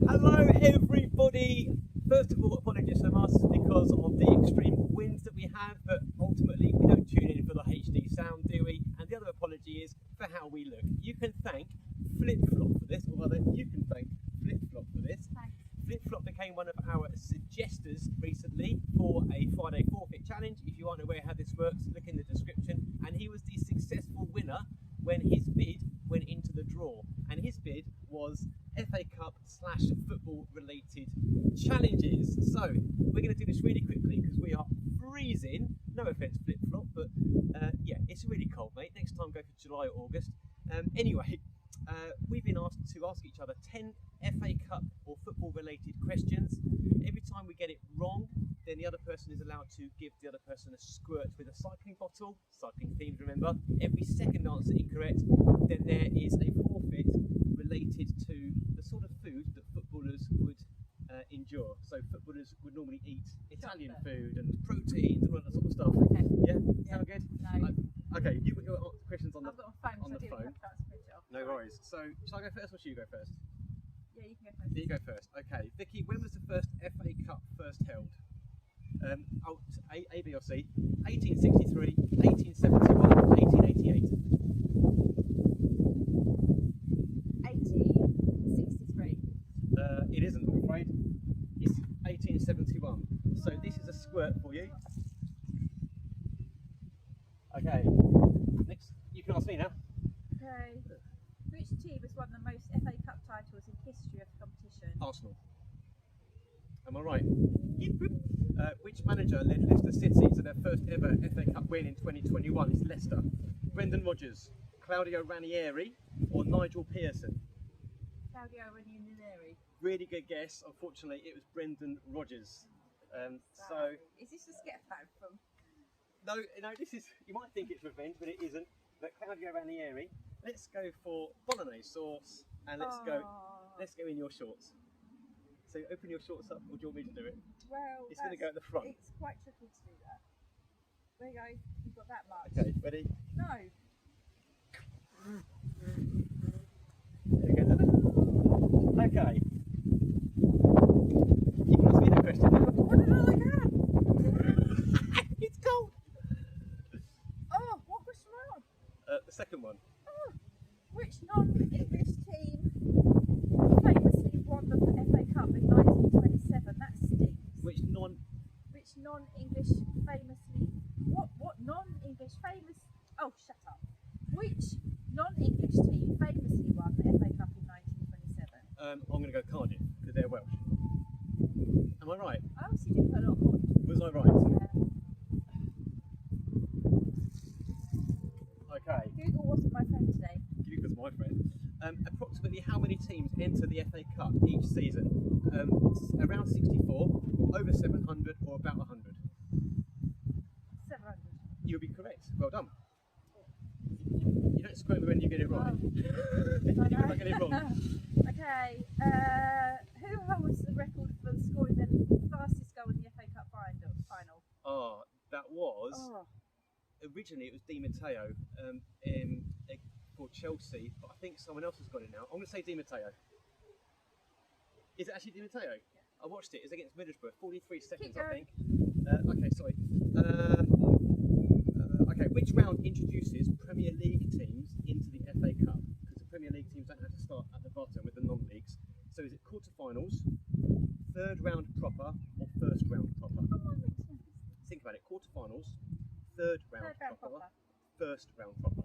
Hello everybody! First of all, apologies from us because of the extreme winds that we have, but ultimately we don't tune in for the HD sound, do we? And the other apology is for how we look. You can thank Phlip Phlop for this, or rather you can thank Phlip Phlop for this. Thanks. Phlip Phlop became one of our suggestors recently for a Friday Forfeit challenge. If you aren't aware how this works, look in the description. And he was the successful winner when his bid went into the draw. And his bid was FA Cup / football related challenges. So we're going to do this really quickly because we are freezing. No offence, Phlip Phlop, but yeah, it's really cold, mate. Next time go for July or August. Anyway, we've been asked to ask each other 10 FA Cup or football related questions. Every time we get it wrong, then the other person is allowed to give the other person a squirt with a cycling bottle. Cycling themed, remember. Every second answer incorrect, then there is a forfeit related to the sort of food that footballers would endure. So footballers would normally eat Italian food and proteins and all that sort of stuff. Okay. Yeah? Sound good? No. Okay, you've got your questions on the I've got a phone, on so the I do phone. have to switch it off. No worries. So, shall I go first or should you go first? Yeah, you can go first. You go first. Okay. Vicky, when was the first FA Cup first held? A, B or C? 1863, 1871, 1888. 1863. It isn't, I'm afraid. It's 1871. So this is a squirt for you. Okay. Next, you can ask me now. Okay. Which team has won the most FA Cup titles in history of the competition? Arsenal. Am I right? Which manager led Leicester City to their first ever FA Cup win in 2021? It's Leicester. Brendan Rodgers, Claudio Ranieri, or Nigel Pearson? Claudio Ranieri. Really good guess. Unfortunately, it was Brendan Rodgers. So is this a Skeppo from? no, this is. You might think it's revenge, but it isn't. But Claudio Ranieri. Let's go for bolognese sauce, and let's go in your shorts. So open your shorts up, or do you want me to do it? Well, It's going to go at the front. It's quite tricky to do that. There you go. You've got that much. Okay, ready? No. There you go. Okay. You can ask me that question now. What did I get? It's cold. Oh, what question am I on? The second one. Oh, which non-English team famously won the FA Cup in 1927? That stinks. Which non-English famously... What non-English famous... Oh, shut up. Which non-English team famously won the FA Cup in 1927? I'm going to go Cardiff, because they're Welsh. Am I right? I obviously did put a lot of points. Was I right? Yeah. Okay. Google wasn't my friend today. Because my friend. Approximately how many teams enter the FA Cup each season? Around 64, over 700, or about 100? 700. You'll be correct. Well done. You don't squirt me when you get it right. You might get it wrong. Okay. Who holds the record for scoring the fastest goal in the FA Cup final? Oh, that was... Originally it was Di Matteo for Chelsea, but I think someone else has got it now. I'm going to say Di Matteo. Is it actually Di Matteo? Yeah. I watched it. It's against Middlesbrough. 43 seconds, I think. Okay, sorry. Okay, which round introduces Premier League teams into the FA Cup? Because the Premier League teams don't have to start at the bottom with the non-leagues. So is it quarterfinals, third round proper, or first round proper? Think about it. Quarterfinals, third round proper, first round proper.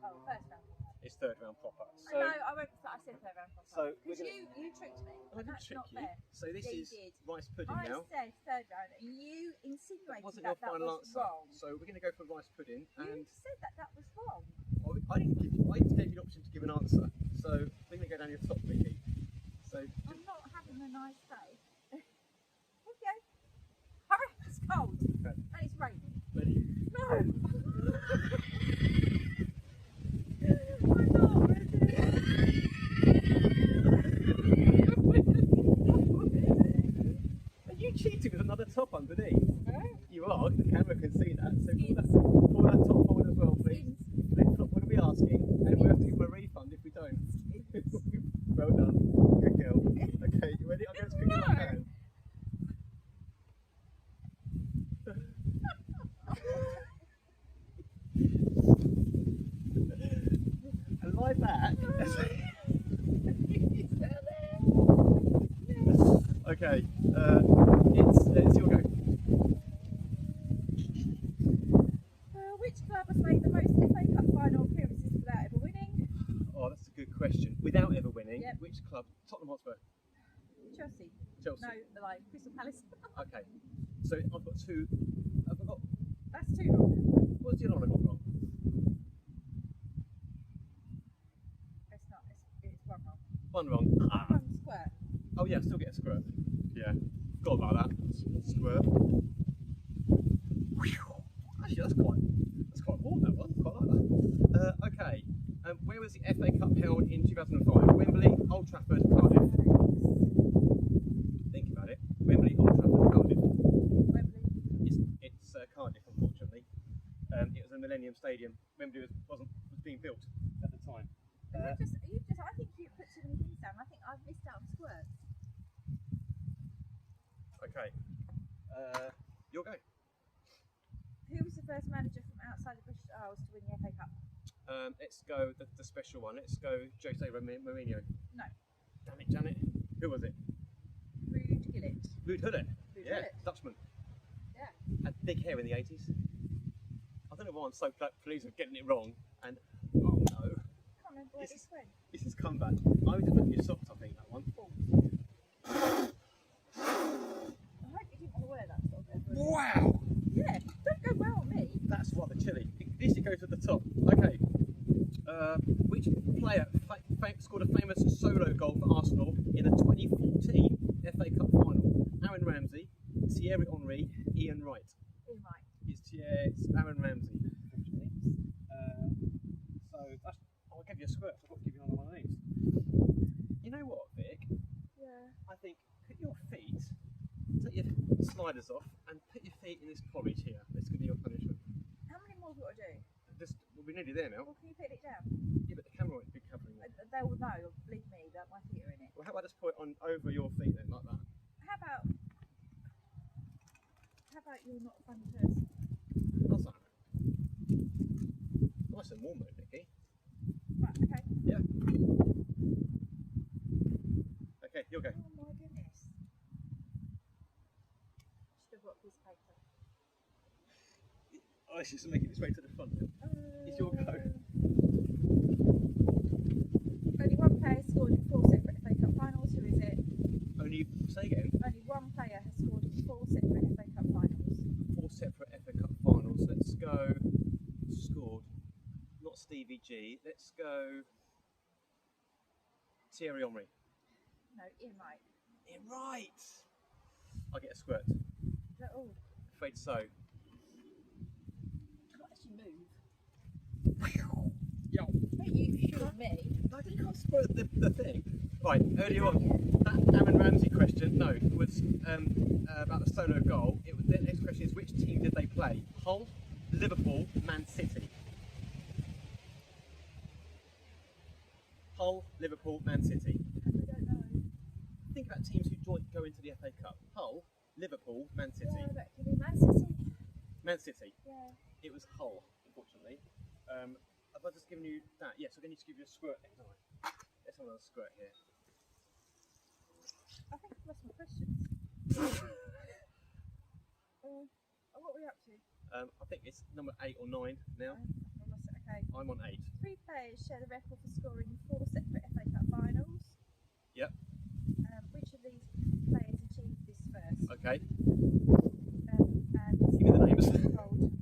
Oh, first round. It's third round proper. So, no, I won't. I said third round proper. So because you tricked me. I didn't That's trick not you. fair. So this Yeah, is you did. rice pudding I now. said third round, and you insinuated Wasn't that your final was answer. wrong. So we're going to go for rice pudding. And You said that was wrong. I didn't give you. I gave you an option to give an answer. So we're going to go down your top, Vicky. So I'm not having a nice day. Okay. Hurry, it's cold. Okay. And it's raining. Ready? No! I'm not ready. Are you cheating with another top underneath? No. You are. The camera can see that. So pull that top on as well, please. Phlip Phlop, what are we asking? And we'll have to give them a refund if we don't. Well done. Good girl. Okay. like that. Okay, it's your go. Which club has made the most FA Cup final appearances without ever winning? Oh, that's a good question. Without ever winning, Yep. which club? Tottenham Hotspur. Chelsea. Chelsea. No, the line. Crystal Palace. Okay. So I've got two. Have I got? That's 2 wrong. What's the other one I got wrong? It's not. It's 1 wrong. One wrong. Ah. 1 square. Oh yeah, I still get a squirt. Yeah. Forgot about that. Squirt. Actually, that's quite warm. That one. Quite like that. Okay. Where was the FA Cup held in 2005? Wembley, Old Trafford, Cardiff. Think about it. Wembley, Old Trafford, Cardiff. Wembley. It's Cardiff, unfortunately. It was a Millennium Stadium. Wembley was being built at the time. I think you put too many things down. I think I've missed out on squirts. Okay. Your go. Who was the first manager from outside the British Isles to win the FA Cup? Let's go the special one. Let's go Jose Mourinho. No. Damn it, Janet. Who was it? Ruud Gullit. Ruud Gullit. Ruud Yeah, Gullit. Dutchman. Yeah. Had big hair in the 80s. I don't know why I'm so pleased with getting it wrong. And oh no, I can't remember where this went. this is comeback. I would have put your socks. I think that one. I hope you didn't want to wear that sort of ever. Wow, Yeah, don't go well on me. that's rather chilly. At least it goes to the top. Okay. Which player scored a famous solo goal for Arsenal in the 2014 FA Cup final? Aaron Ramsey, Thierry Henry, Ian Wright. Ian Wright. It's Aaron Ramsey. So that's, I'll give you a squirt. I've got to give you another one of these. You know what, Vic? Yeah. I think put your feet, take your sliders off, and put your feet in this porridge here. This could be your punishment. How many more have we got to do? We're nearly there now. Well, can you put it down? Yeah, but the camera won't be covering it. They will know, believe me, that my feet are in it. Well, how about I just put it on over your feet then, like that? How about you're not a funny person? How's that? Nice and warm though, Vicky. Right, okay. Yeah. Okay, you'll go. Oh my goodness. Should have got a piece of paper. Oh, it's just making its way to the front now. It's your go. Only one player scored in 4 separate FA Cup finals. Who is it? Only, say again. Only one player has scored in 4 separate FA Cup finals. 4 separate FA Cup finals. Let's go. Scored. Not Stevie G. Let's go. Thierry Henry. No, Ian Wright. Ian Wright. I'll get a squirt. Is that all? Afraid so. Can't actually move. Yo. Don't you shoot me. I think I'll squirt the thing. Right, earlier on, that Aaron Ramsey question, no, it was about the solo goal. The next question is, which team did they play? Hull, Liverpool, Man City. Hull, Liverpool, Man City. I don't know. Think about teams who go into the FA Cup. Hull, Liverpool, Man City. Yeah, that could be Man City. Man City. Yeah. It was Hull, unfortunately. Have I just given you that? Yes, I'm going to give you a squirt next time. Let's have another squirt here. I think I've lost my questions. What are we up to? I think it's number 8 or 9 now. I lost it, okay. I'm on 8. 3 players share the record for scoring in 4 separate FA Cup finals. Yep. Which of these players achieved this first? Okay. And Give me the names. told.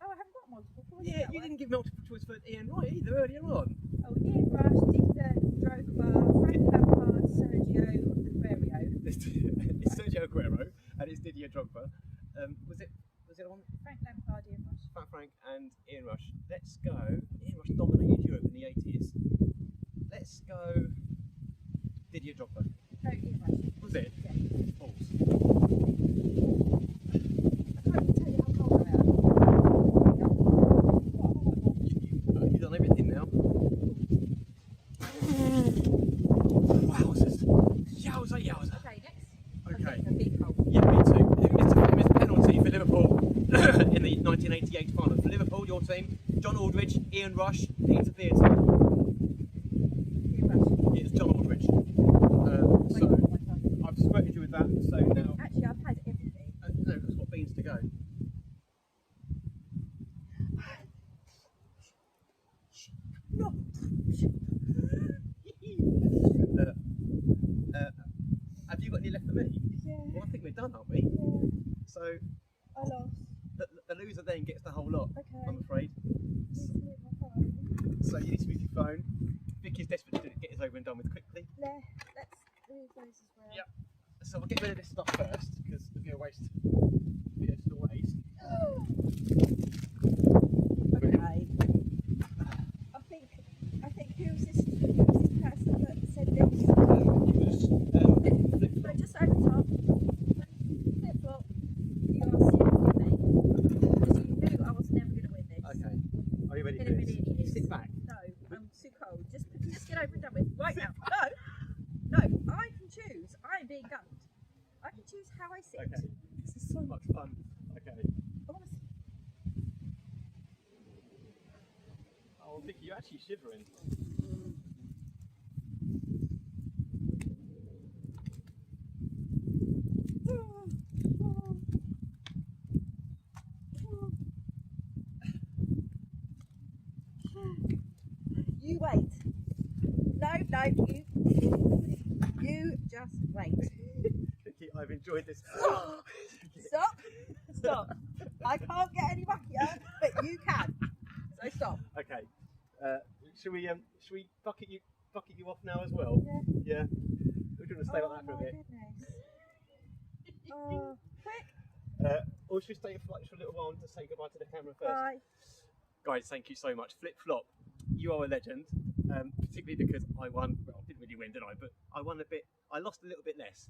Oh, I haven't got multiple choice. Yeah, you didn't give multiple choice for Ian Wright either earlier on. Oh, Ian Rush, Didier Drogba, Frank Lampard, Sergio Aguero. It's Sergio Aguero and it's Didier Drogba. Was it one? Frank Lampard, Ian Rush. Frank and Ian Rush. Let's go. Ian Rush dominated Europe in the 80s. Let's go. Didier Drogba. No, Ian Rush. Was it? Yeah. False. I can't even tell you how cold I am. You've done everything now. Wowzers. Yowza. Okay, next. Okay. A big cold. Yeah, me too. Who gets a famous penalty for Liverpool in the 1988 final? For Liverpool, your team, John Aldridge, Ian Rush, Peter Beardsley. Have you got any left for me? Yeah. Well, I think we're done, aren't we? Yeah. So I lost. the loser then gets the whole lot. Okay. I'm afraid. Just leave my phone. So you need to move your phone. Vicky's desperate to get this over and done with quickly. Let's move those as well. Yep. So we'll get rid of this stuff first because it'll be a waste. Be a waste. Okay. I think who's this person that said this? No, just over top. Phlip Phlop. You are seriously me. Because you knew I was never going to win this. Okay. Are you ready for In a this? million years. Sit back. No, I'm too cold. Just get over and done with. Right now. No, I can choose. I'm being gunned. I can choose how I sit. Okay. This is so much fun. Okay. I want to Oh, Vicky, you're actually shivering. You wait. No, you just wait. Vicky, I've enjoyed this. Stop. I can't get any luckier, but you can. So stop. Okay. Should we bucket you off now as well? Yeah. Yeah. We're going to stay like that for a bit. Oh, quick. Or should we stay for a little while to say goodbye to the camera first? Bye. Guys, thank you so much. Phlip Phlop, you are a legend. Particularly because I won. Well, I didn't really win, did I? But I won a bit. I lost a little bit less.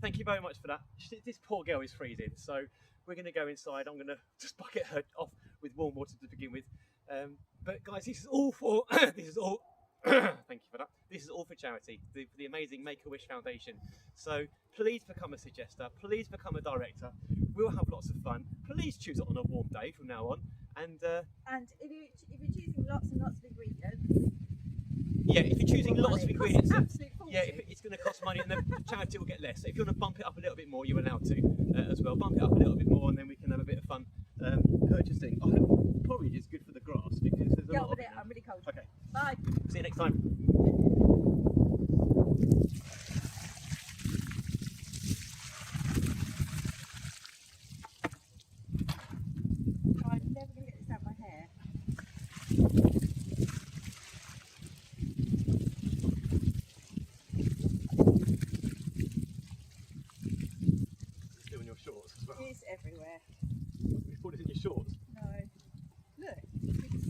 Thank you very much for that. This poor girl is freezing, so we're going to go inside. I'm going to just bucket her off with warm water to begin with. But guys, this is all for this is all. Thank you for that. This is all for charity, for the amazing Make-A-Wish Foundation. So please become a suggester. Please become a director. We'll have lots of fun. Please choose it on a warm day from now on. And if you're choosing lots and lots of ingredients. Yeah, if you're choosing lots of ingredients, yeah, it's going to cost money, and the charity will get less. So if you want to bump it up a little bit more, you're allowed to as well. Bump it up a little bit more, and then we can have a bit of fun purchasing. I hope porridge is good for the grass because there's a lot of it. I'm really cold. Okay. Bye. See you next time. I'm never going to get this out of my hair. It's still in your shorts as well. It's everywhere. You put it in your shorts. No. Look, you can